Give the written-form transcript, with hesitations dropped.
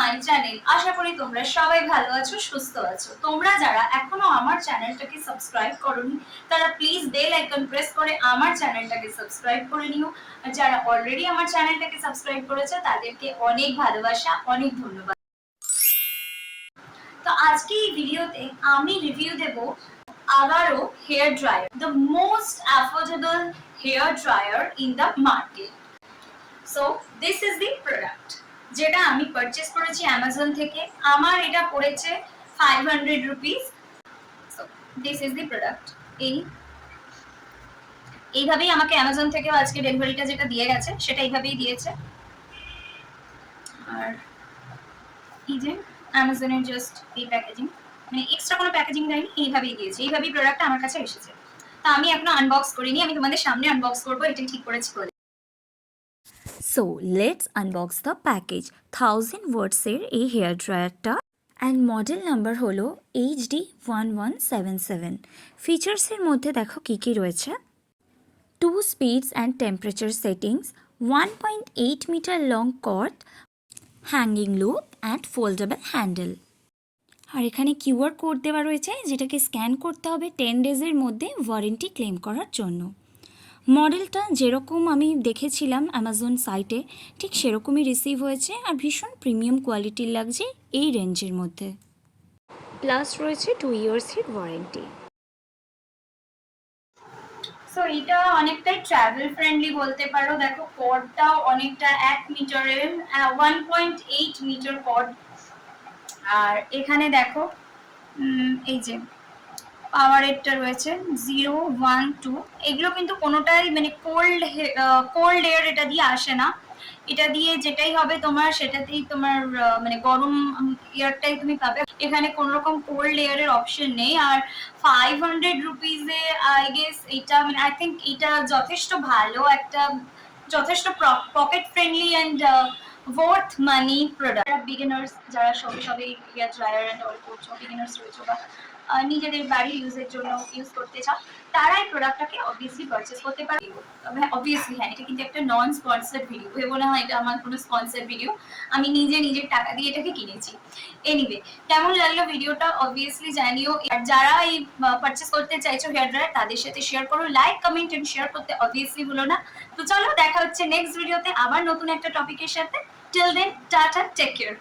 My channel. আশা করি তোমরা সবাই ভালো আছো, সুস্থ আছো। তোমরা যারা এখনো আমার চ্যানেলটাকে সাবস্ক্রাইব করোনি তারা প্লিজ বেল আইকন প্রেস করে আমার চ্যানেলটাকে সাবস্ক্রাইব করে নিও। আর যারা অলরেডি আমার চ্যানেলটাকে সাবস্ক্রাইব করেছে তাদেরকে অনেক ভালোবাসা, অনেক ধন্যবাদ। তো আজকে এই ভিডিওতে আমি রিভিউ দেব Agaro hair dryer, the most affordable hair dryer in the market. So this is the product যেটা আমি পারচেস করেছি অ্যামাজন থেকে। আমার এটা পড়েছে 500 rupees. So this is the product. এইভাবেই আমাকে অ্যামাজন থেকে আজকে ডেলিভারিটা যেটা দিয়ে গেছে সেটা এইভাবেই দিয়েছে। আর এই যে অ্যামাজনের জাস্ট এই প্যাকেজিং, মানে এক্সট্রা কোনো প্যাকেজিং দেয়নি, এইভাবেই দিয়েছে। এইভাবেই প্রোডাক্টটা আমার কাছে এসেছে। তা আমি এখনো আনবক্স করিনি, আমি তোমাদের সামনে আনবক্স করবো, এটা ঠিক করেছি বলে। So let's unbox the package. 1000 watts এর এই হেয়ার ড্রায়ারটা অ্যান্ড মডেল নাম্বার হলো HD1177। ফিচার্সের মধ্যে দেখো কী কী রয়েছে। 2 speeds and temperature settings, 1.8 meter long cord, hanging loop and foldable handle। আর এখানে কিউআর কোড দেওয়া রয়েছে যেটাকে স্ক্যান করতে হবে 10 ডেজের মধ্যে ওয়ারেন্টি ক্লেম করার জন্য। মডেলটা যেরকম আমি দেখেছিলাম অ্যামাজন সাইটে ঠিক সেরকমই রিসিভ হয়েছে আর ভীষণ প্রিমিয়াম কোয়ালিটির লাগছে এই রেঞ্জের মধ্যে। প্লাস রয়েছে 2 ইয়ার্সের ওয়ারেন্টি। সো এটা অনেকটাই ট্রাভেল ফ্রেন্ডলি বলতে পারো। দেখো কর্ডটাও অনেকটা 1 মিটারের, 1.8 মিটার কর্ড। আর এখানে দেখো এই যে পাওয়ারেরটা রয়েছে 0, 1, 2। এগুলো কিন্তু কোনোটাই মানে কোল্ড এয়ার এটা দিয়ে আসে না। এটা দিয়ে যেটাই হবে তোমার সেটাতেই তোমার মানে গরম এয়ারটাই তুমি পাবে। এখানে কোনো রকম কোল্ড এয়ারের অপশন নেই। আর 500 রুপিসে আই গেস এটা মানে আই থিঙ্ক এটা যথেষ্ট ভালো একটা, যথেষ্ট pocket friendly and worth money product. Beginners যারা সবে সবে হেয়ার ড্রায়ার অ্যান্ড অল করছো, বিগিনার্স রয়েছে বা নিজেদের বাড়ির ইউজের জন্য ইউজ করতে চাও, তারা এই প্রোডাক্টটাকে অবভিয়াসলি পারচেস করতে পারে। অবভিয়াসলি হ্যাঁ, এটা কিন্তু একটা নন স্পন্সার্ড ভিডিও, ভেবো না এটা আমার কোনো স্পন্সার্ড ভিডিও। আমি নিজের টাকা দিয়ে এটাকে কিনেছি। এনিওয়ে, কেমন লাগলো ভিডিওটা অবভিয়াসলি জানিও। আর যারা এই পারচেস করতে চাইছো হেয়ার ড্রায়ার তাদের সাথে শেয়ার করো, লাইক কমেন্ট এন্ড শেয়ার করতে অবভিয়াসলি ভুলো না। তো চলো দেখা হচ্ছে নেক্সট ভিডিওতে আবার নতুন একটা টপিকের সাথে। Till then tata, take care.